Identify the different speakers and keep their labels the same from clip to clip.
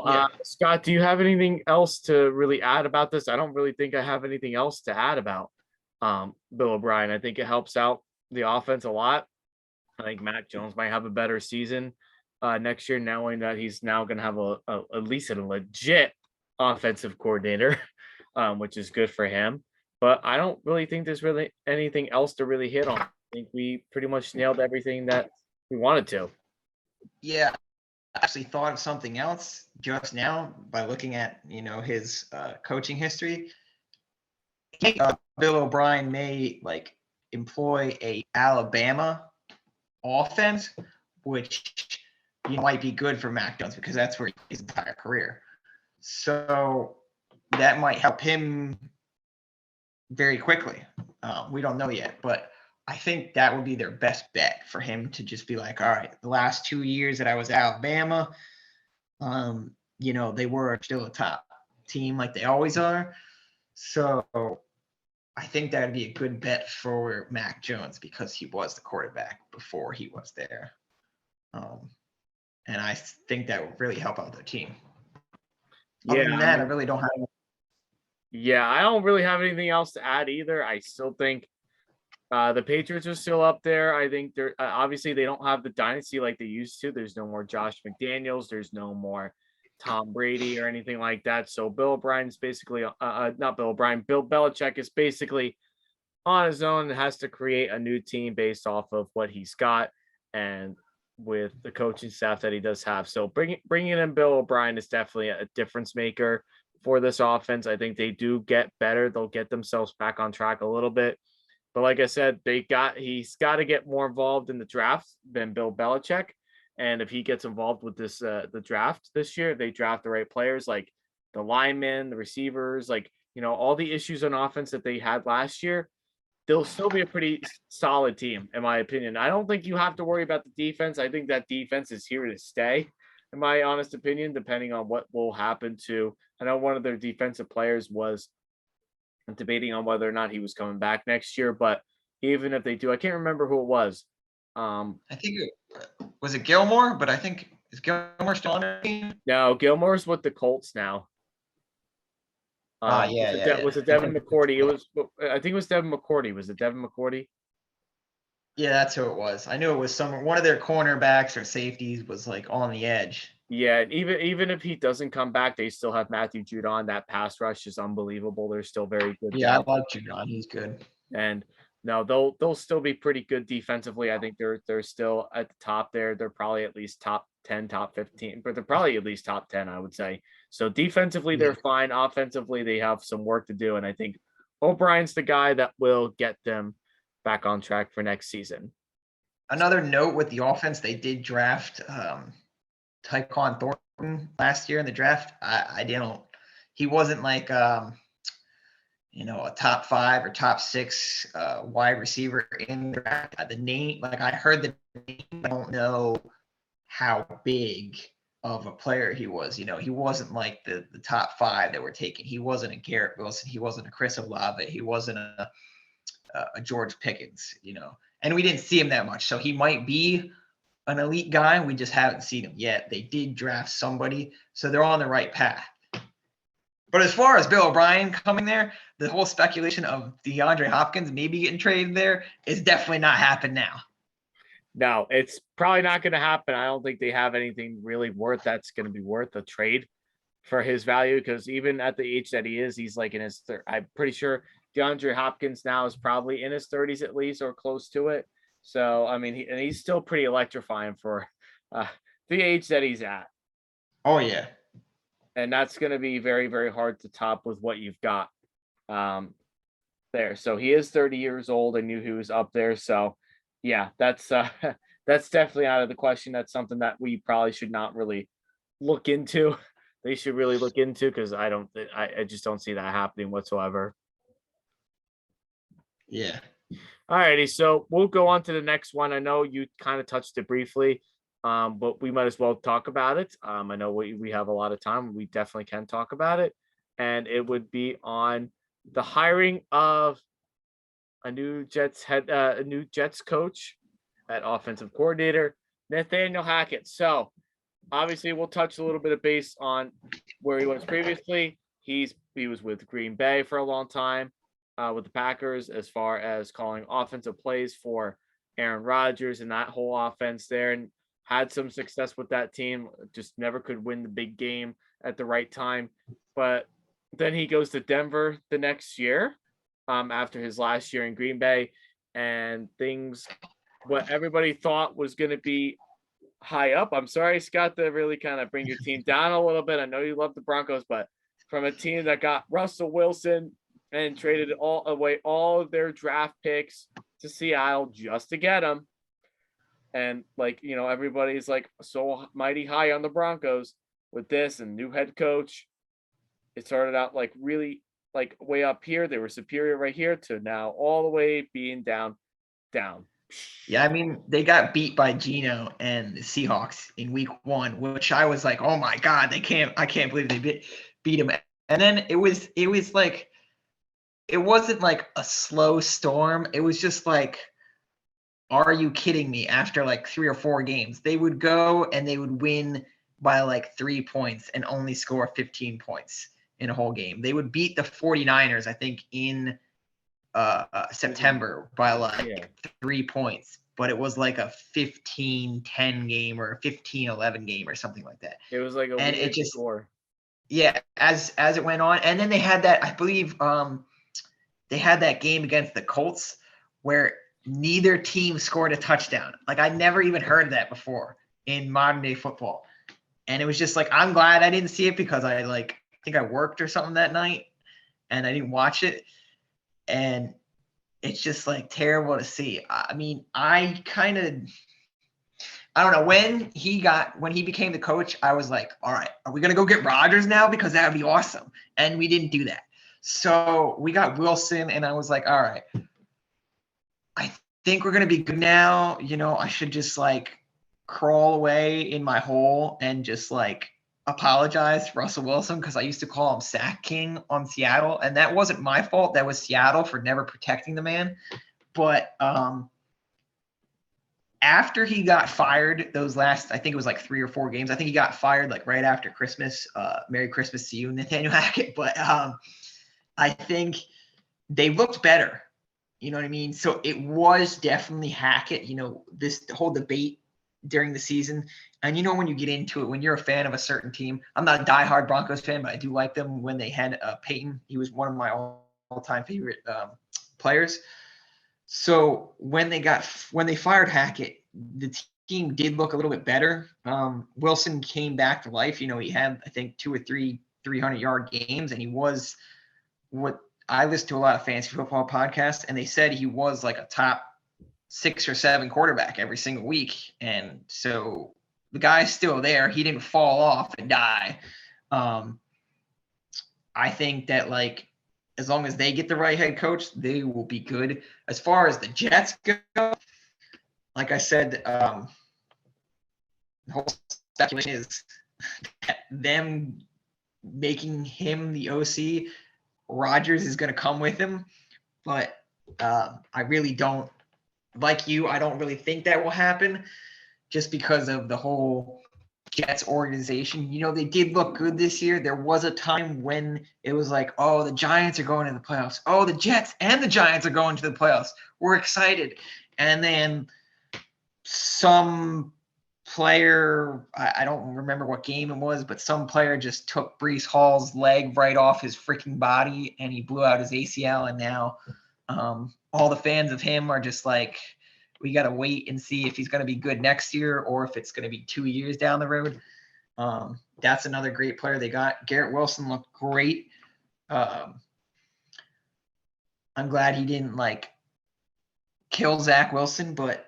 Speaker 1: Well,
Speaker 2: Yeah.
Speaker 1: Scott, do you have anything else to really add about this? I don't really think I have anything else to add about Bill O'Brien. I think it helps out the offense a lot. I think Mac Jones might have a better season next year, knowing that he's now going to have at least a legit offensive coordinator, which is good for him. But I don't really think there's really anything else to really hit on. I think we pretty much nailed everything that we wanted to.
Speaker 2: Yeah, I actually thought of something else just now by looking at his coaching history. Bill O'Brien may employ a Alabama offense, which might be good for Mac Jones because that's where his entire career. So that might help him very quickly. We don't know yet, but I think that would be their best bet for him to just be like, all right, the last 2 years that I was at Alabama, they were still a top team like they always are. So I think that would be a good bet for Mac Jones because he was the quarterback before he was there. And I think that would really help out their team. Other than that, I really don't have.
Speaker 1: Yeah, I don't really have anything else to add either. I still think the Patriots are still up there. I think they're obviously they don't have the dynasty like they used to. There's no more Josh McDaniels. There's no more Tom Brady or anything like that. So Bill O'Brien's basically not Bill O'Brien. Bill Belichick is basically on his own and has to create a new team based off of what he's got and with the coaching staff that he does have. So bringing in Bill O'Brien is definitely a difference maker for this offense. I think they do get better. They'll get themselves back on track a little bit. But like I said, he's got to get more involved in the draft than Bill Belichick. And if he gets involved with this the draft this year, they draft the right players like the linemen, the receivers, all the issues on offense that they had last year, they'll still be a pretty solid team, in my opinion. I don't think you have to worry about the defense. I think that defense is here to stay, in my honest opinion, depending on what will happen to. I know one of their defensive players was debating on whether or not he was coming back next year, but even if they do, I can't remember who it was.
Speaker 2: I think was it Gilmore, but I think is Gilmore still on the team?
Speaker 1: No, Gilmore's with the Colts now. Was it Devin McCourty? I think it was Devin McCourty. Was it Devin McCourty?
Speaker 2: Yeah, that's who it was. I knew it was one of their cornerbacks or safeties was on the edge.
Speaker 1: Yeah, even if he doesn't come back, they still have Matthew Judon. That pass rush is unbelievable. They're still very good.
Speaker 2: Yeah, I like Judon. He's good.
Speaker 1: And no, they'll still be pretty good defensively. I think they're still at the top there. They're probably at least top 10, top 15, but they're probably at least top 10, I would say. So defensively, they're fine. Offensively, they have some work to do. And I think O'Brien's the guy that will get them back on track for next season.
Speaker 2: Another note with the offense, they did draft Tyquan Thornton last year in the draft. He wasn't a top 5 or top 6 wide receiver in the draft. The name, I heard the name, I don't know how big of a player he was. He wasn't the top 5 that were taken. He wasn't a Garrett Wilson. He wasn't a Chris Olave. He wasn't a George Pickens, and we didn't see him that much. So he might be an elite guy. We just haven't seen him yet. They did draft somebody, so they're on the right path. But as far as Bill O'Brien coming there, the whole speculation of DeAndre Hopkins maybe getting traded there is definitely not happening now.
Speaker 1: No, it's probably not going to happen. I don't think they have anything really that's going to be worth a trade for his value, because even at the age that he is, he's in his I'm pretty sure DeAndre Hopkins now is probably in his 30s at least, or close to it. So, I mean, he's still pretty electrifying for the age that he's at.
Speaker 2: Oh, yeah.
Speaker 1: And that's going to be very, very hard to top with what you've got there. So he is 30 years old. I knew he was up there. So, yeah, that's definitely out of the question. That's something that we probably should not really look into. They should really look into, because I just don't see that happening whatsoever.
Speaker 2: Yeah.
Speaker 1: All righty, so we'll go on to the next one. I know you kind of touched it briefly, but we might as well talk about it. I know we have a lot of time. We definitely can talk about it, and it would be on the hiring of a new Jets coach at offensive coordinator, Nathaniel Hackett. So obviously we'll touch a little bit of base on where he was previously. He was with Green Bay for a long time, with the Packers, as far as calling offensive plays for Aaron Rodgers and that whole offense there, and had some success with that team. Just never could win the big game at the right time. But then he goes to Denver the next year, after his last year in Green Bay, and things what everybody thought was going to be high up. I'm sorry, Scott, to really kind of bring your team down a little bit. I know you love the Broncos, but from a team that got Russell Wilson and traded all of their draft picks to Seattle just to get him, and everybody's like so mighty high on the Broncos with this and new head coach. It started out like really like way up here. They were superior right here to now all the way being down.
Speaker 2: Yeah, I mean, they got beat by Geno and the Seahawks in week 1, which I was like, oh my God, I can't believe they beat them. And then it was like, it wasn't like a slow storm. It was just like, are you kidding me? After like 3 or 4 games, they would go and they would win by like 3 points and only score 15 points in a whole game. They would beat the 49ers, I think, in September by like 3 points, but it was like a 15-10 game or a 15-11 game or something like that.
Speaker 1: It was like a
Speaker 2: And
Speaker 1: weird
Speaker 2: it just
Speaker 1: score.
Speaker 2: Yeah, as it went on, and then they had that, I believe, they had that game against the Colts where neither team scored a touchdown. Like, I never even heard of that before in modern day football. And it was just like, I'm glad I didn't see it because I think I worked or something that night and I didn't watch it. And it's just like terrible to see. I mean, I don't know, when he became the coach, I was like, all right, are we going to go get Rodgers now? Because that would be awesome. And we didn't do that. So we got Wilson, and I was like, all right, I think we're going to be good now. I should just like crawl away in my hole and just like apologize to Russell Wilson, because I used to call him Sack King on Seattle, and that wasn't my fault. That was Seattle for never protecting the man. But after he got fired, those last, I think it was like 3 or 4 games, I think he got fired like right after Christmas. Merry Christmas to you, Nathaniel Hackett. But I think they looked better. You know what I mean? So it was definitely Hackett, this whole debate during the season. And when you get into it, when you're a fan of a certain team, I'm not a diehard Broncos fan, but I do like them when they had Peyton. He was one of my all-time favorite players. So when they fired Hackett, the team did look a little bit better. Wilson came back to life. He had, I think, 2 or 3 300-yard games, and he was what I listen to a lot of fantasy football podcasts, and they said he was like a top 6 or 7 quarterback every single week. And so the guy's still there. He didn't fall off and die. I think that as long as they get the right head coach, they will be good. As far as the Jets go, like I said, the whole speculation is them making him the OC. Rodgers is going to come with him, but I really don't, like you, I don't really think that will happen just because of the whole Jets organization. They did look good this year. There was a time when it was like, oh, the Giants are going to the playoffs. Oh, the Jets and the Giants are going to the playoffs. We're excited. And then some player, I don't remember what game it was, but some player just took Breece Hall's leg right off his freaking body and he blew out his ACL. And now all the fans of him are just like, we got to wait and see if he's going to be good next year or if it's going to be 2 years down the road. That's another great player they got. Garrett Wilson looked great. I'm glad he didn't kill Zach Wilson, but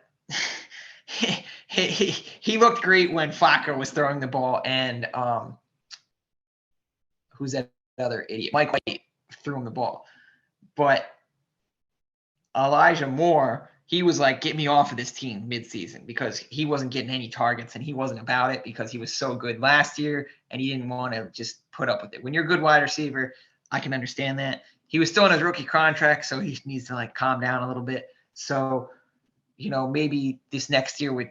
Speaker 2: he looked great when Flacco was throwing the ball, and who's that other idiot? Mike White threw him the ball. But Elijah Moore, he was like, get me off of this team midseason, because he wasn't getting any targets and he wasn't about it because he was so good last year and he didn't want to just put up with it. When you're a good wide receiver, I can understand that. He was still in his rookie contract, so he needs to calm down a little bit. So, maybe this next year with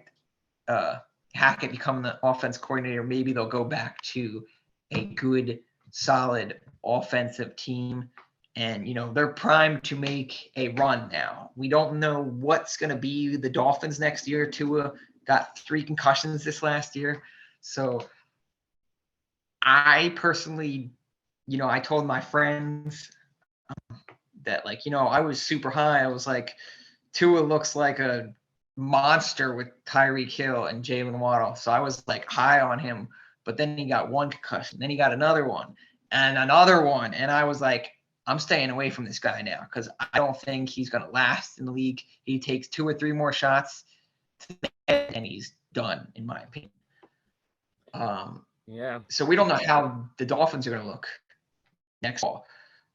Speaker 2: Hackett become the offense coordinator, maybe they'll go back to a good, solid offensive team. And, they're primed to make a run now. We don't know what's going to be the Dolphins next year. Tua got 3 concussions this last year. So I personally, I told my friends that, I was super high. I was like, Tua looks like a monster with Tyreek Hill and Jalen Waddle. So I was like high on him, but then he got 1 concussion, then he got another one and another one. And I was like, I'm staying away from this guy now because I don't think he's going to last in the league. He takes 2 or 3 more shots and he's done, in my opinion.
Speaker 1: Yeah.
Speaker 2: So we don't know how the Dolphins are going to look next fall.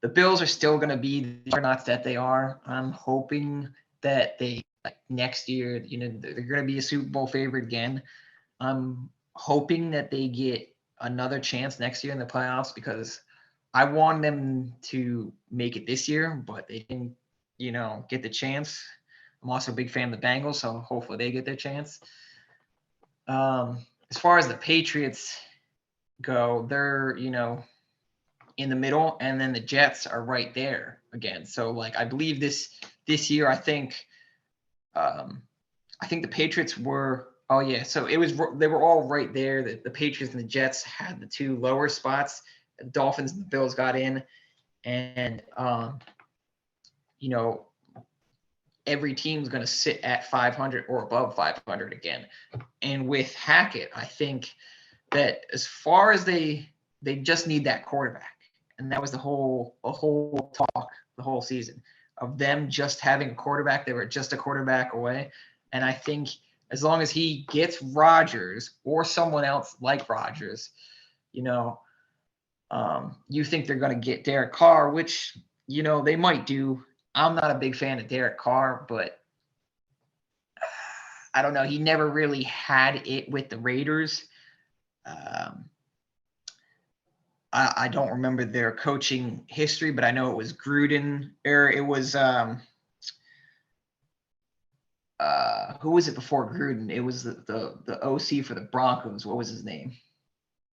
Speaker 2: The Bills are still going to be the juggernauts that they are. I'm hoping that they, next year, they're going to be a Super Bowl favorite again. I'm hoping that they get another chance next year in the playoffs because I want them to make it this year, but they didn't, get the chance. I'm also a big fan of the Bengals, so hopefully they get their chance. As far as the Patriots go, they're, in the middle, and then the Jets are right there again. So I believe this year, I think the Patriots were, so they were all right there. The Patriots and the Jets had the 2 lower spots. The Dolphins and the Bills got in, and every team's going to sit at 500 or above 500 again. And with Hackett, I think that as far as they just need that quarterback. And that was the whole talk the whole season of them just having a quarterback. They were just a quarterback away. And I think as long as he gets Rodgers or someone else like Rodgers, you think they're going to get Derek Carr, which, they might do. I'm not a big fan of Derek Carr, but I don't know. He never really had it with the Raiders. I don't remember their coaching history, but I know it was Gruden, or it was who was it before Gruden? It was the OC for the Broncos. What was his name?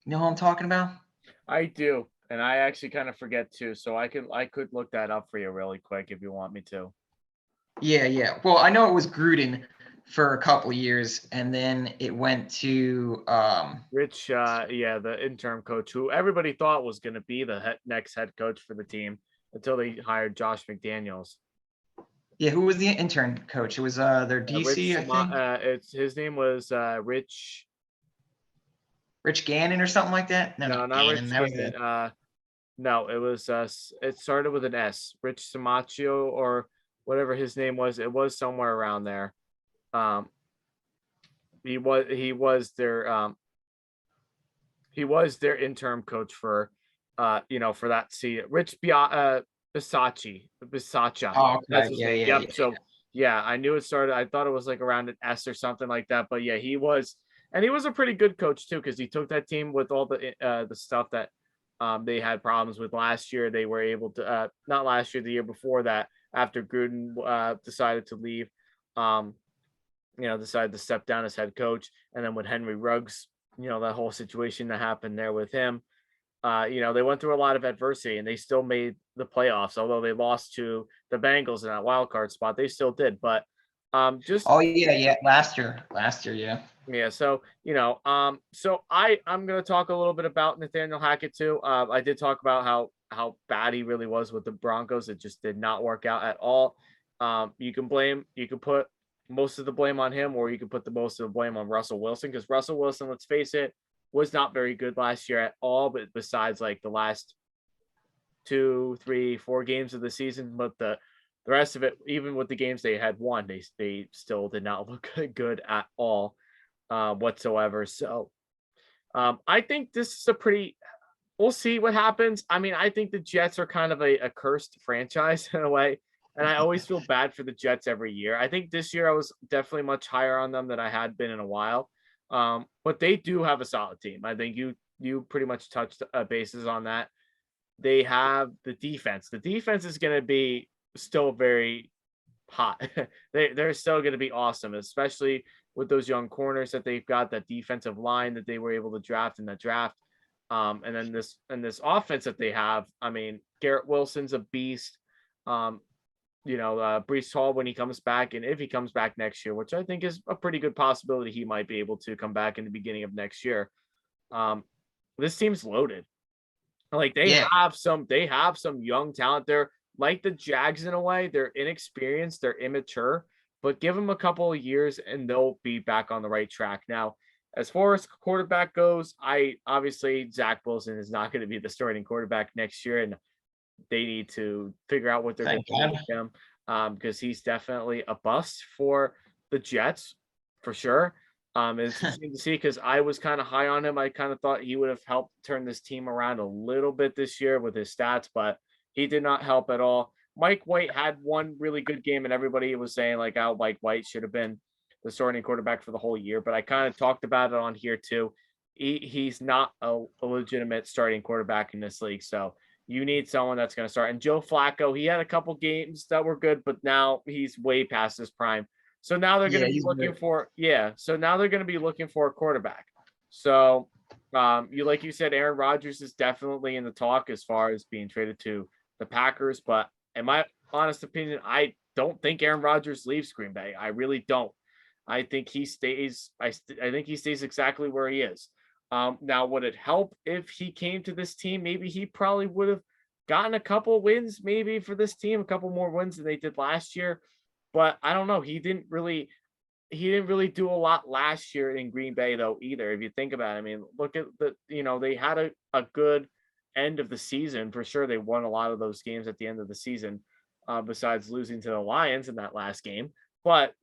Speaker 2: You know who I'm talking about?
Speaker 1: I do, and I actually kind of forget too. So I could look that up for you really quick if you want me to.
Speaker 2: Yeah. Well, I know it was Gruden for a couple of years, and then it went to
Speaker 1: Rich, the interim coach, who everybody thought was going to be the next head coach for the team until they hired Josh McDaniels.
Speaker 2: Yeah, who was the intern coach? It was their DC, I think.
Speaker 1: His name was Rich.
Speaker 2: Rich Gannon or something like that.
Speaker 1: No, not
Speaker 2: Gannon.
Speaker 1: Rich
Speaker 2: That was
Speaker 1: Gannon. No, it was it started with an S. Rich Samaccio or whatever his name was. It was somewhere around there. He was their interim coach for for that season. Rich Bisaccia.
Speaker 2: Oh, okay.
Speaker 1: That's his
Speaker 2: Yeah,
Speaker 1: name.
Speaker 2: yeah,
Speaker 1: Yep.
Speaker 2: yeah.
Speaker 1: So yeah, I knew it started. I thought it was around an S or something like that. But yeah, he was, and he was a pretty good coach too, because he took that team with all the stuff that they had problems with last year. They were able to not last year, the year before that, after Gruden decided to leave, decided to step down as head coach, and then with Henry Ruggs, that whole situation that happened there with him. They went through a lot of adversity and they still made the playoffs, although they lost to the Bengals in that wild card spot. They still did, but just
Speaker 2: yeah. Last year, yeah.
Speaker 1: yeah. So I'm gonna talk a little bit about Nathaniel Hackett too. I did talk about how bad he really was with the Broncos. It just did not work out at all. You can put most of the blame on him, or you can put the most of the blame on Russell Wilson, because Russell Wilson, let's face it, was not very good last year at all, but besides the last 2, 3, 4 games of the season. But the rest of it, even with the games they had won, they still did not look good at all whatsoever. So I think this is we'll see what happens. I mean, I think the Jets are kind of a cursed franchise in a way. And I always feel bad for the Jets every year. I think this year I was definitely much higher on them than I had been in a while. But they do have a solid team. I think you pretty much touched bases on that. They have the defense. The defense is going to be still very hot. They're still going to be awesome, especially with those young corners that they've got, that defensive line that they were able to draft in the draft. And then this offense that they have. I mean, Garrett Wilson's a beast. Um, Brees Hall when he comes back, and if he comes back next year, which I think is a pretty good possibility, he might be able to come back in the beginning of next year. Um, this team's loaded. Like
Speaker 2: Yeah,
Speaker 1: they have some young talent there, like the Jags in a way. They're inexperienced, they're immature, but give them a couple of years and they'll be back on the right track. Now, as far as quarterback goes, I obviously Zach Wilson is not going to be the starting quarterback next year, and they need to figure out what they're going
Speaker 2: thank
Speaker 1: to do
Speaker 2: God.
Speaker 1: with him, because he's definitely a bust for the Jets for sure. It's interesting to see because I was kind of high on him. I kind of thought he would have helped turn this team around a little bit this year with his stats, but he did not help at all. Mike White had one really good game, and everybody was saying like, "Oh, Mike White should have been the starting quarterback for the whole year." But I kind of talked about it on here too. He's not a legitimate starting quarterback in this league, so you need someone that's going to start. And Joe Flacco, he had a couple games that were good, but now he's way past his prime. So now they're going
Speaker 2: Yeah,
Speaker 1: to be
Speaker 2: he's
Speaker 1: looking
Speaker 2: good.
Speaker 1: for, yeah. So now they're going to be looking for a quarterback. So like you said, Aaron Rodgers is definitely in the talk as far as being traded to the Packers. But in my honest opinion, I don't think Aaron Rodgers leaves Green Bay. I really don't. I think he stays. I think he stays exactly where he is. Now, would it help if he came to this team? Maybe he probably would have gotten a couple wins, maybe for this team, a couple more wins than they did last year. But I don't know. He didn't really do a lot last year in Green Bay though either. If you think about it, I mean, look at they had a good end of the season for sure. They won a lot of those games at the end of the season, besides losing to the Lions in that last game. But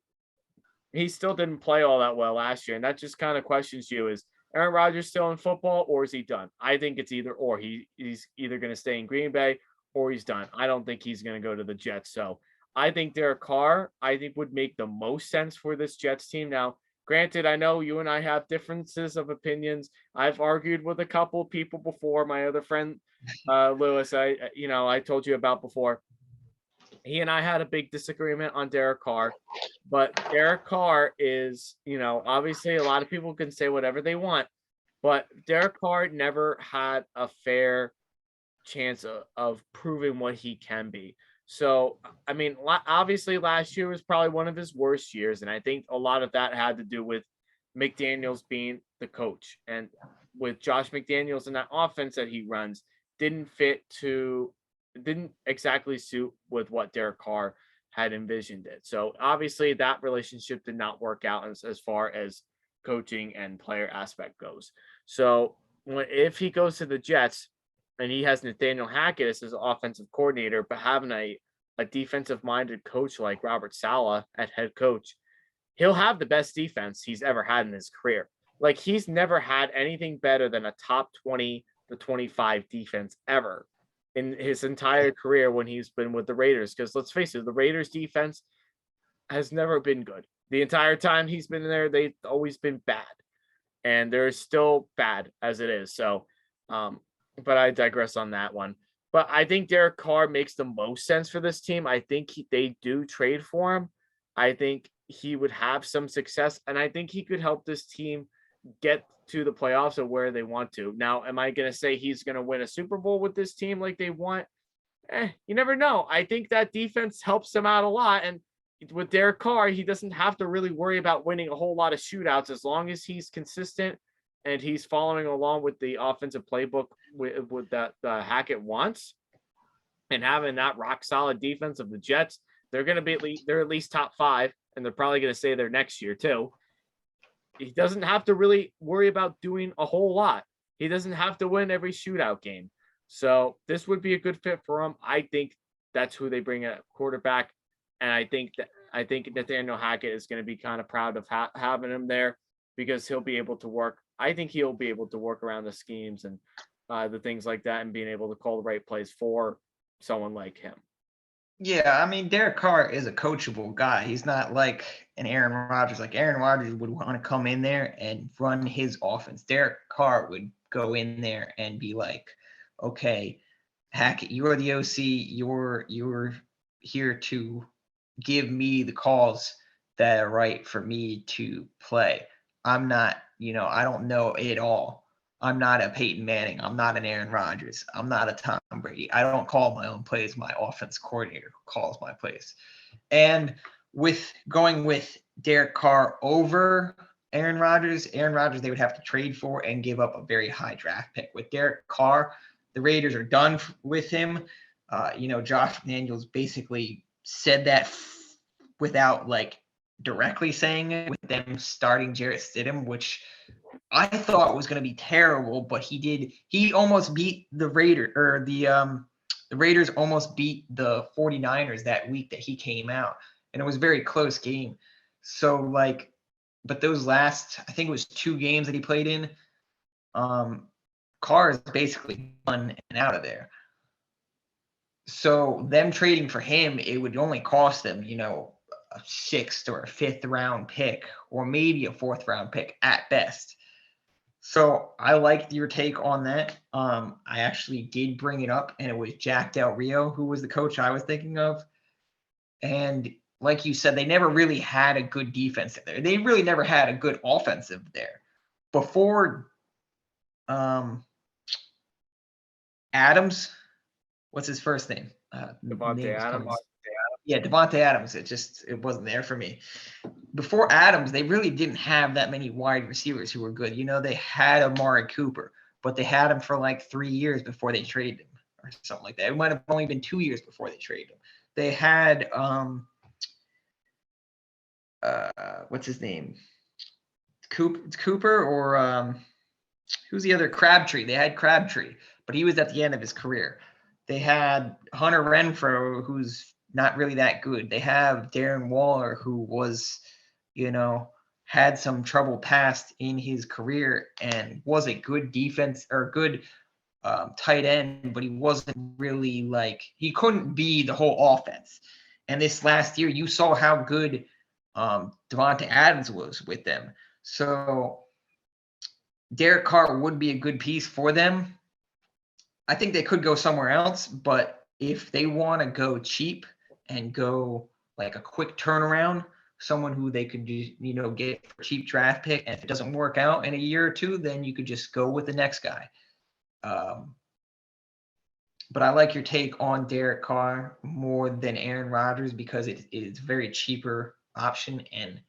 Speaker 1: he still didn't play all that well last year, and that just kind of questions you: is Aaron Rodgers still in football, or is he done? I think it's either or. He's either going to stay in Green Bay or he's done. I don't think he's going to go to the Jets. So I think Derek Carr, I think, would make the most sense for this Jets team. Now, granted, I know you and I have differences of opinions. I've argued with a couple of people before. My other friend, Lewis, I told you about before. He and I had a big disagreement on Derek Carr, but Derek Carr is, obviously a lot of people can say whatever they want, but Derek Carr never had a fair chance of proving what he can be. So, I mean, obviously last year was probably one of his worst years, and I think a lot of that had to do with McDaniels being the coach, and with Josh McDaniels and that offense that he runs didn't exactly suit with what Derek Carr had envisioned it. So obviously that relationship did not work out as far as coaching and player aspect goes. So if he goes to the Jets and he has Nathaniel Hackett as his offensive coordinator, but having a defensive minded coach like Robert Saleh at head coach, he'll have the best defense he's ever had in his career. Like he's never had anything better than a top 20 to 25 defense ever in his entire career when he's been with the Raiders. Because let's face it, the Raiders defense has never been good. The entire time he's been there, they've always been bad. And they're still bad as it is. So, but I digress on that one. But I think Derek Carr makes the most sense for this team. I think they do trade for him. I think he would have some success, and I think he could help this team get to the playoffs or where they want to. Now, am I going to say he's going to win a Super Bowl with this team like they want? You never know. I think that defense helps them out a lot. And with Derek Carr, he doesn't have to really worry about winning a whole lot of shootouts as long as he's consistent and he's following along with the offensive playbook with that Hackett wants, and having that rock solid defense of the Jets. They're going to be they're at least top 5, and they're probably going to stay there next year too. He doesn't have to really worry about doing a whole lot. He doesn't have to win every shootout game. So this would be a good fit for him. I think that's who they bring at quarterback, and I think Nathaniel Hackett is going to be kind of proud of having him there because he'll be able to work. I think he'll be able to work around the schemes and the things like that, and being able to call the right plays for someone like him.
Speaker 2: Yeah, I mean, Derek Carr is a coachable guy. He's not like an Aaron Rodgers. Like Aaron Rodgers would want to come in there and run his offense. Derek Carr would go in there and be like, okay, Hackett, you're the OC. You're here to give me the calls that are right for me to play. I'm not, I don't know it all. I'm not a Peyton Manning. I'm not an Aaron Rodgers. I'm not a Tom Brady. I don't call my own plays. My offense coordinator calls my plays. And with going with Derek Carr over Aaron Rodgers, they would have to trade for and give up a very high draft pick. With Derek Carr, the Raiders are done with him. Josh Daniels basically said that without directly saying it, with them starting Jarrett Stidham, which I thought was going to be terrible, but he did. He almost beat the Raiders almost beat the 49ers that week that he came out, and it was a very close game. So but those last, I think it was 2 games that he played in, Carr is basically done and out of there. So them trading for him, it would only cost them, a 6th or a 5th round pick, or maybe a 4th round pick at best. So I liked your take on that. I actually did bring it up, and it was Jack Del Rio who was the coach I was thinking of. And like you said, they never really had a good defense there. They really never had a good offensive there. Before Adams, what's his first name?
Speaker 1: Devontae Adams.
Speaker 2: Yeah, Devontae Adams. It wasn't there for me. Before Adams, they really didn't have that many wide receivers who were good. They had Amari Cooper, but they had him for 3 years before they traded him or something like that. It might have only been 2 years before they traded him. They had what's his name? Cooper or who's the other? Crabtree. They had Crabtree, but he was at the end of his career. They had Hunter Renfrow, who's not really that good. They have Darren Waller, who was, had some trouble past in his career and was a good defense or good tight end, but he wasn't really he couldn't be the whole offense. And this last year, you saw how good Devontae Adams was with them. So Derek Carr would be a good piece for them. I think they could go somewhere else, but if they want to go cheap and go a quick turnaround, someone who they could get for cheap draft pick, and if it doesn't work out in a year or 2, then you could just go with the next guy. But I like your take on Derek Carr more than Aaron Rodgers because it is a very cheaper option, and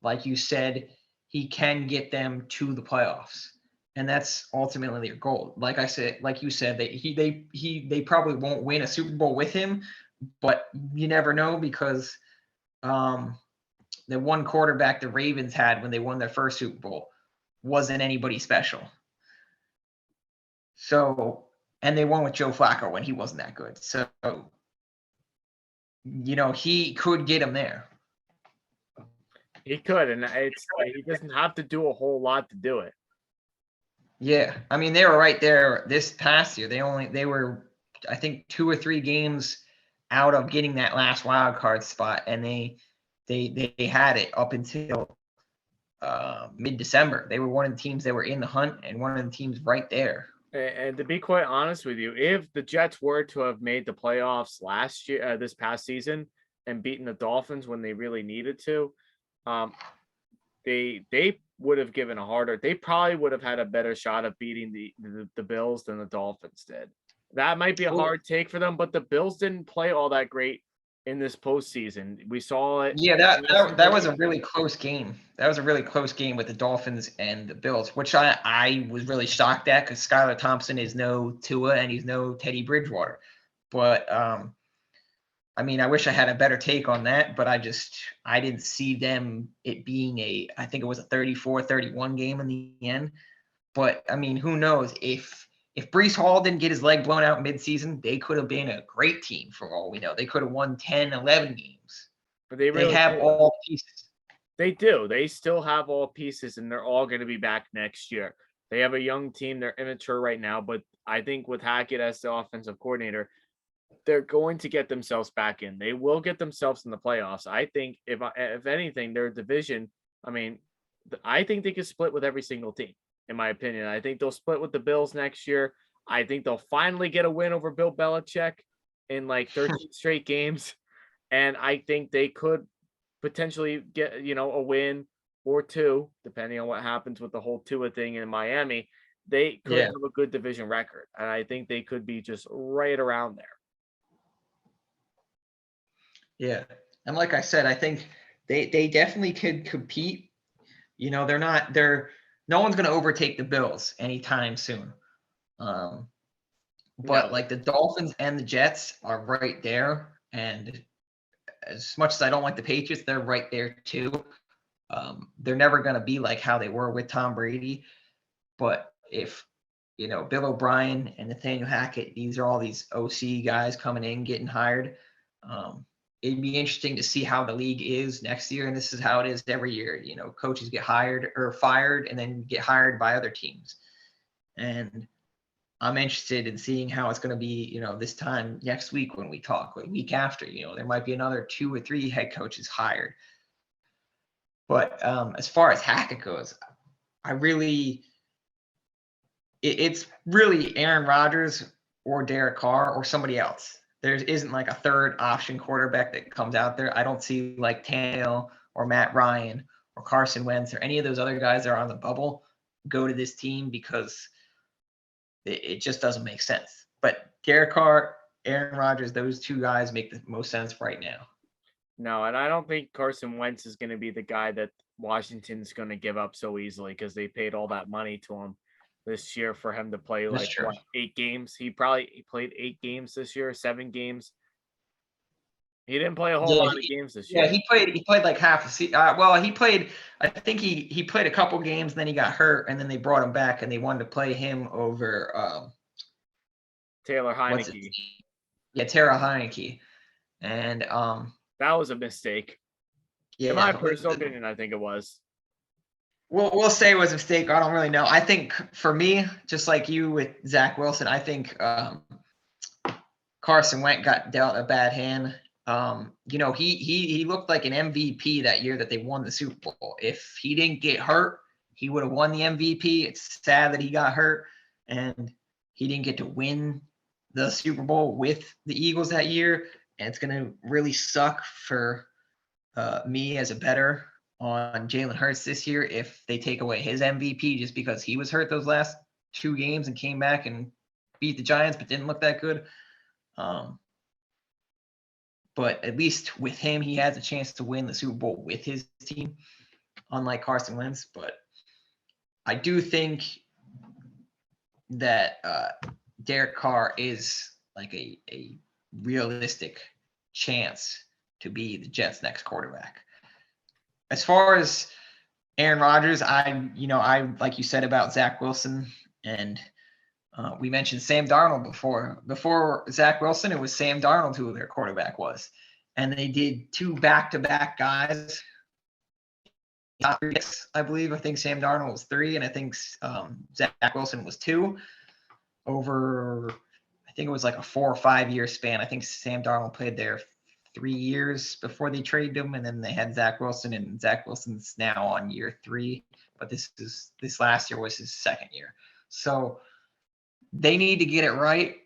Speaker 2: like you said, he can get them to the playoffs. And that's ultimately their goal. Like you said, they probably won't win a Super Bowl with him, but you never know because the one quarterback the Ravens had when they won their first Super Bowl wasn't anybody special. So, and they won with Joe Flacco when he wasn't that good. So, he could get him there.
Speaker 1: He could, and he doesn't have to do a whole lot to do it.
Speaker 2: Yeah, I mean they were right there this past year. They were, I think, 2 or 3 games out of getting that last wild card spot, and they had it up until mid-December. They were one of the teams that were in the hunt and one of the teams right there.
Speaker 1: And to be quite honest with you, if the Jets were to have made the playoffs last year, this past season, and beaten the Dolphins when they really needed to, they would have given a harder. They probably would have had a better shot of beating the Bills than the Dolphins did. That might be a hard take for them, but the Bills didn't play all that great in this postseason. We saw it.
Speaker 2: Yeah, that was a really close game. That was a really close game with the Dolphins and the Bills, which I was really shocked at because Skylar Thompson is no Tua and he's no Teddy Bridgewater. But I mean, I wish I had a better take on that, but I didn't see it being I think it was a 34-31 game in the end. But I mean, who knows if Breece Hall didn't get his leg blown out midseason, they could have been a great team for all we know. They could have won 10, 11 games.
Speaker 1: But they really
Speaker 2: have all pieces.
Speaker 1: They do. They still have all pieces, and they're all going to be back next year. They have a young team. They're immature right now, but I think with Hackett as the offensive coordinator, they're going to get themselves back in. They will get themselves in the playoffs. I think if anything, their division, I mean, I think they could split with every single team, in my opinion. I think they'll split with the Bills next year. I think they'll finally get a win over Bill Belichick in 13 straight games. And I think they could potentially get, a win or two, depending on what happens with the whole Tua thing in Miami. They could
Speaker 2: Yeah,
Speaker 1: have a good division record, and I think they could be just right around there.
Speaker 2: yeah. And like I said, I think they definitely could compete. They're no one's going to overtake the Bills anytime soon. Um, but
Speaker 1: No,
Speaker 2: like the Dolphins and the Jets are right there, and as much as I don't like the Patriots, they're right there too. They're never going to be like how they were with Tom Brady. But if Bill O'Brien and Nathaniel Hackett, these are all these OC guys coming in, getting hired. It'd be interesting to see how the league is next year. And this is how it is every year. Coaches get hired or fired and then get hired by other teams. And I'm interested in seeing how it's going to be, this time next week when we talk, like week after, there might be another 2 or 3 head coaches hired. But as far as Hackett goes, I really, it's really Aaron Rodgers or Derek Carr or somebody else. There isn't like a third option quarterback that comes out there. I don't see like Tannehill or Matt Ryan or Carson Wentz or any of those other guys that are on the bubble go to this team because it just doesn't make sense. But Derek Carr, Aaron Rodgers, those 2 guys make the most sense right now.
Speaker 1: no, and I don't think Carson Wentz is going to be the guy that Washington's going to give up so easily because they paid all that money to him this year for him to play
Speaker 2: That's
Speaker 1: like
Speaker 2: true.
Speaker 1: what 8 games. He played 8 games this year, 7 games. He didn't play a whole
Speaker 2: Yeah,
Speaker 1: lot of games this
Speaker 2: yeah,
Speaker 1: year.
Speaker 2: he played like half the season. Well, he played. I think he played a couple games, then he got hurt, and then they brought him back, and they wanted to play him over
Speaker 1: Taylor
Speaker 2: what's it?
Speaker 1: Heineke.
Speaker 2: Yeah, Tara Heineke, and
Speaker 1: That was a mistake. In my
Speaker 2: yeah,
Speaker 1: personal opinion, I think it was.
Speaker 2: we'll say it was a mistake. I don't really know. I think for me, just like you with Zach Wilson, I think Carson Wentz got dealt a bad hand. He looked like an MVP that year that they won the Super Bowl. If he didn't get hurt, he would have won the MVP. It's sad that he got hurt and he didn't get to win the Super Bowl with the Eagles that year. And it's gonna really suck for me as a bettor on Jalen Hurts this year if they take away his MVP just because he was hurt those last 2 games and came back and beat the Giants but didn't look that good. But at least with him, he has a chance to win the Super Bowl with his team, unlike Carson Wentz. But I do think that Derek Carr is like a realistic chance to be the Jets' next quarterback. As far as Aaron Rodgers, I like you said about Zach Wilson, and we mentioned Sam Darnold before. Before Zach Wilson, it was Sam Darnold who their quarterback was. And they did 2 back-to-back guys. I believe. I think Sam Darnold was 3, and I think Zach Wilson was 2. Over, I think it was like a 4 or 5 year span. I think Sam Darnold played there 3 years before they traded him, and then they had Zach Wilson, and Zach Wilson's now on year 3. But this last year was his 2nd year. So they need to get it right.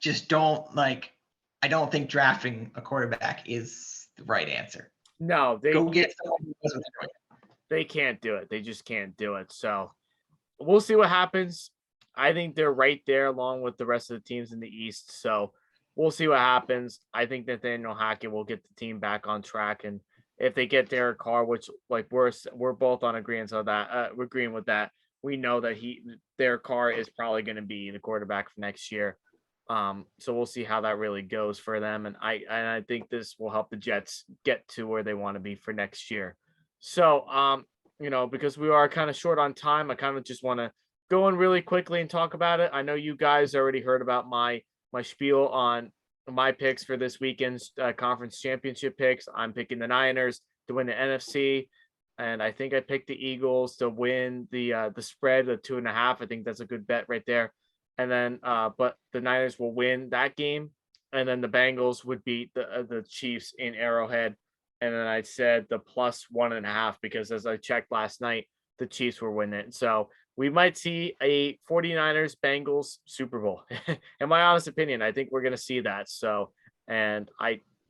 Speaker 2: Just I don't think drafting a quarterback is the right answer.
Speaker 1: No,
Speaker 2: Go get someone who knows what they're doing.
Speaker 1: they can't do it. They just can't do it. So we'll see what happens. I think they're right there along with the rest of the teams in the East. So we'll see what happens. I think Nathaniel Hackett will get the team back on track, and if they get Derek Carr, which like we're both on agreement on that, we're agreeing with that. We know that Derek Carr is probably going to be the quarterback for next year. So we'll see how that really goes for them, and I think this will help the Jets get to where they want to be for next year. So because we are kind of short on time, I kind of just want to go in really quickly and talk about it. I know you guys already heard about my spiel on my picks for this weekend's conference championship picks. I'm picking the Niners to win the NFC, and I think I picked the Eagles to win the spread of 2.5. I think that's a good bet right there. And then, but the Niners will win that game, and then the Bengals would beat the Chiefs in Arrowhead. And then I said the plus 1.5 because as I checked last night, the Chiefs were winning. So we might see a 49ers Bengals Super Bowl. In my honest opinion, I think we're going to see that. So, and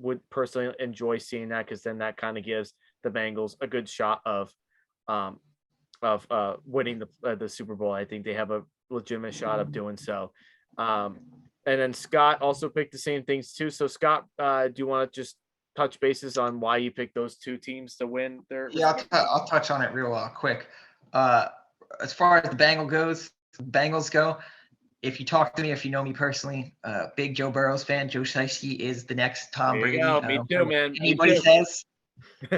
Speaker 1: would personally enjoy seeing that because then that kind of gives the Bengals a good shot um, of winning the Super Bowl. I think they have a legitimate shot of doing so. Um, and then Scott also picked the same things too. So Scott, do you want to just touch bases on why you picked those two teams to win their
Speaker 2: Yeah,
Speaker 1: respective?
Speaker 2: I'll touch on it real quick. Uh, as far as the Bengals go, if you talk to me, if you know me personally, big Joe Burrows fan. Joe Shiesty is the next Tom
Speaker 1: There you
Speaker 2: Brady.
Speaker 1: go.
Speaker 2: I
Speaker 1: Me
Speaker 2: don't care
Speaker 1: too,
Speaker 2: what
Speaker 1: man. Me
Speaker 2: anybody
Speaker 1: too.
Speaker 2: says.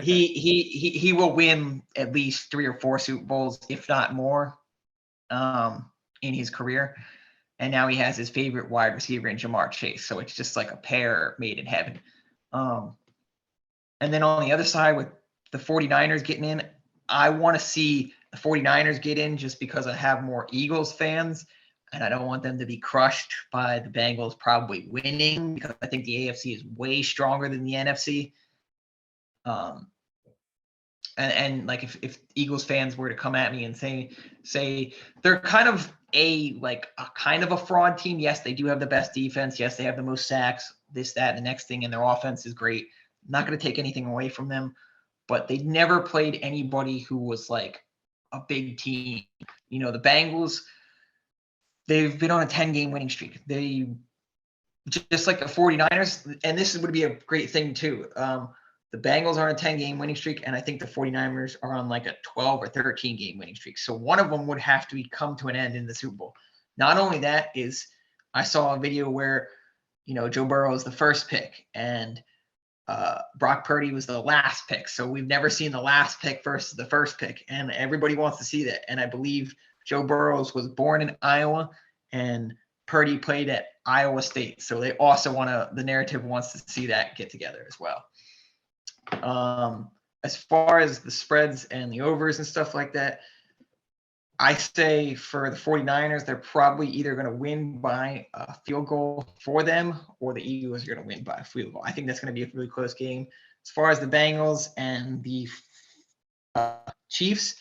Speaker 2: He will win at least 3 or 4 Super Bowls, if not more, in his career. And now he has his favorite wide receiver in Jamar Chase. So it's just like a pair made in heaven. Um, and then on the other side with the 49ers getting in, I want to see the 49ers get in just because I have more Eagles fans. And I don't want them to be crushed by the Bengals probably winning because I think the AFC is way stronger than the NFC. Um, and like if Eagles fans were to come at me and say they're kind of a fraud team. Yes, they do have the best defense. Yes, they have the most sacks, this, that, and the next thing, and their offense is great. I'm not going to take anything away from them, but they never played anybody who was like a big team. The Bengals, they've been on a 10-game winning streak. They just like the 49ers, and this would be a great thing too. The Bengals are on a 10-game winning streak, and I think the 49ers are on like a 12 or 13-game winning streak. So one of them would have to come to an end in the Super Bowl. Not only that is I saw a video where, Joe Burrow is the first pick and Brock Purdy was the last pick. So we've never seen the last pick versus the first pick, and everybody wants to see that. And I believe Joe Burrows was born in Iowa, and Purdy played at Iowa State. So they also the narrative wants to see that get together as well. As far as the spreads and the overs and stuff like that, I say for the 49ers, they're probably either going to win by a field goal for them or the Eagles are going to win by a field goal. I think that's going to be a really close game. As far as the Bengals and the Chiefs,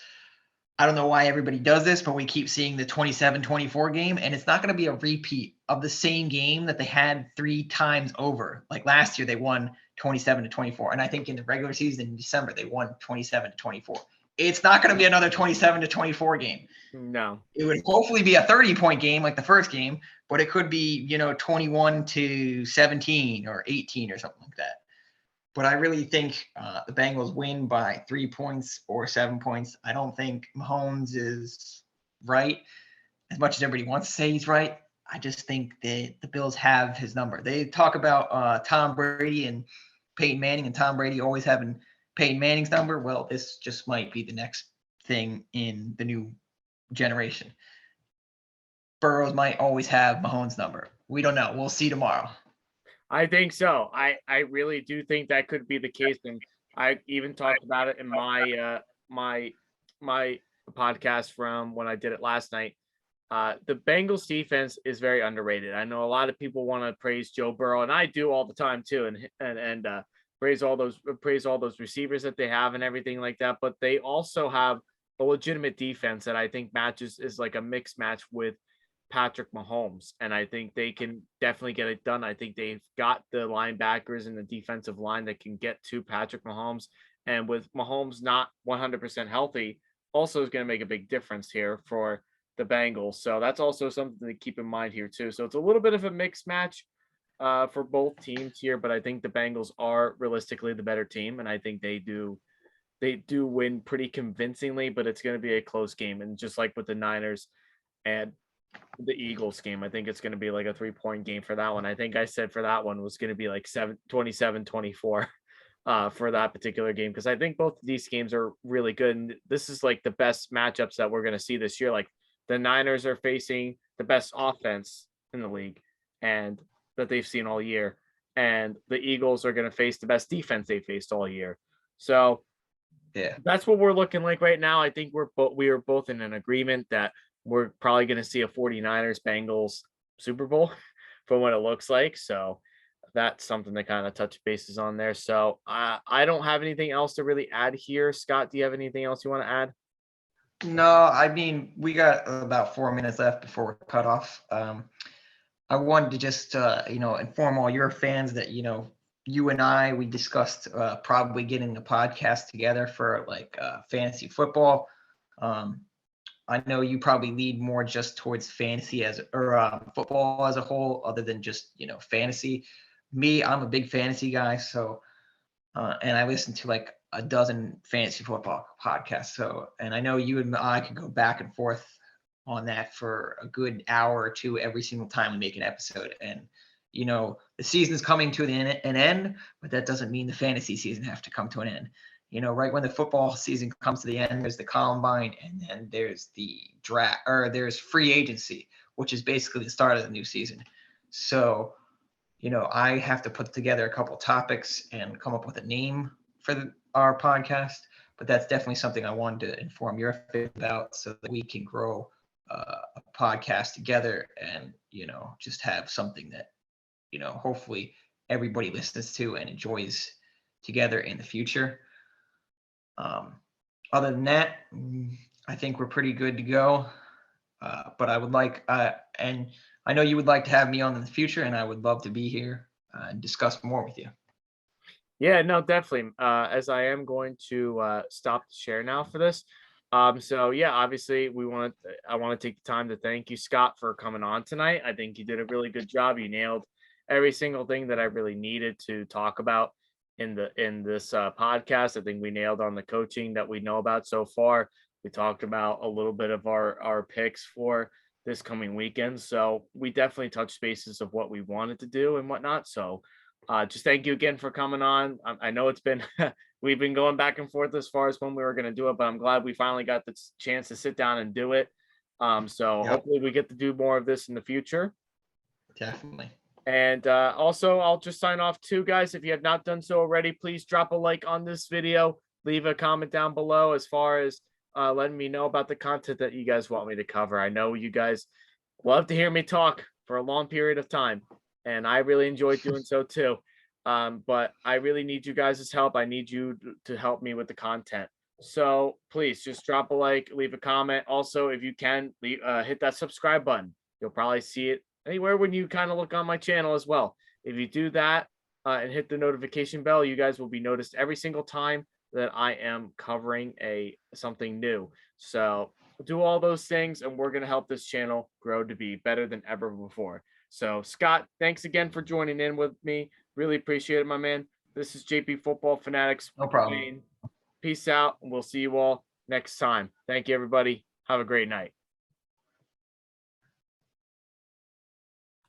Speaker 2: I don't know why everybody does this, but we keep seeing the 27-24 game, and it's not going to be a repeat of the same game that they had 3 times over. Like last year, they won 27-24, and I think in the regular season in December, they won 27-24. It's not going to be another 27-24 game.
Speaker 1: No.
Speaker 2: It would hopefully be a 30-point game like the first game, but it could be, 21-17 or 18 or something like that. But I really think the Bengals win by 3 points or 7 points. I don't think Mahomes is right as much as everybody wants to say he's right. I just think that the Bills have his number. They talk about Tom Brady and Peyton Manning and Tom Brady always having Peyton Manning's number. Well, this just might be the next thing in the new generation. Burrows might always have Mahomes' number. We don't know. We'll see tomorrow.
Speaker 1: I think so. I really do think that could be the case, and I even talked about it in my podcast from when I did it last night. The Bengals defense is very underrated. I know a lot of people want to praise Joe Burrow, and I do all the time too, and praise all those receivers that they have and everything like that. But they also have a legitimate defense that I think matches is like a mixed match with Patrick Mahomes, and I think they can definitely get it done. I think they've got the linebackers and the defensive line that can get to Patrick Mahomes, and with Mahomes not 100% healthy, also is going to make a big difference here for the Bengals. So that's also something to keep in mind here too. So it's a little bit of a mixed match for both teams here, but I think the Bengals are realistically the better team, and I think they do win pretty convincingly, but it's going to be a close game. And just like with the Niners and the Eagles game, I think it's going to be like a 3-point game for that one. I think I said for that one was going to be like 27-24 for that particular game because I think both of these games are really good. And this is like the best matchups that we're going to see this year. Like the Niners are facing the best offense in the league and that they've seen all year. And the Eagles are going to face the best defense they faced all year. So
Speaker 2: Yeah.
Speaker 1: that's what we're looking like right now. I think we are both in an agreement that we're probably going to see a 49ers Bengals Super Bowl from what it looks like. So that's something to kind of touch bases on there. So I don't have anything else to really add here. Scott, do you have anything else you want to add?
Speaker 2: No, I mean, we got about 4 minutes left before we're cut off. I wanted to just, inform all your fans that, you and we discussed probably getting a podcast together for like fantasy football. I know you probably lead more just towards fantasy football as a whole, other than just fantasy. Me, I'm a big fantasy guy, so and I listen to like a dozen fantasy football podcasts. So, and I know you and I could go back and forth on that for a good hour or two every single time we make an episode. And the season's coming to an end, but that doesn't mean the fantasy season have to come to an end. Right when the football season comes to the end, there's the combine, and then there's the draft, or there's free agency, which is basically the start of the new season. So, I have to put together a couple topics and come up with a name for our podcast. But that's definitely something I wanted to inform your family about, so that we can grow a podcast together, and just have something that hopefully everybody listens to and enjoys together in the future. Other than that, I think we're pretty good to go. But I would like, and I know you would like to have me on in the future, and I would love to be here and discuss more with you.
Speaker 1: Yeah, no, definitely. As I am going to stop the share now for this. So yeah, obviously I want to take the time to thank you, Scott, for coming on tonight. I think you did a really good job. You nailed every single thing that I really needed to talk about in this podcast. I think we nailed on the coaching that we know about so far. We talked about a little bit of our picks for this coming weekend. So we definitely touched spaces of what we wanted to do and whatnot. So just thank you again for coming on. I know it's been we've been going back and forth as far as when we were going to do it, but I'm glad we finally got the chance to sit down and do it. So
Speaker 2: Yep.
Speaker 1: hopefully we get to do more of this in the future.
Speaker 2: Definitely.
Speaker 1: And also, I'll just sign off too, guys. If you have not done so already, please drop a like on this video. Leave a comment down below as far as letting me know about the content that you guys want me to cover. I know you guys love to hear me talk for a long period of time, and I really enjoyed doing so too. But I really need you guys' help. I need you to help me with the content. So please just drop a like, leave a comment. Also, if you can, hit that subscribe button. You'll probably see it anywhere when you kind of look on my channel as well. If you do that and hit the notification bell, you guys will be noticed every single time that I am covering something new. So do all those things, and we're going to help this channel grow to be better than ever before. So Scott, thanks again for joining in with me. Really appreciate it, my man. This is JP Football Fanatics.
Speaker 2: No problem.
Speaker 1: Peace out, and we'll see you all next time. Thank you, everybody. Have a great night.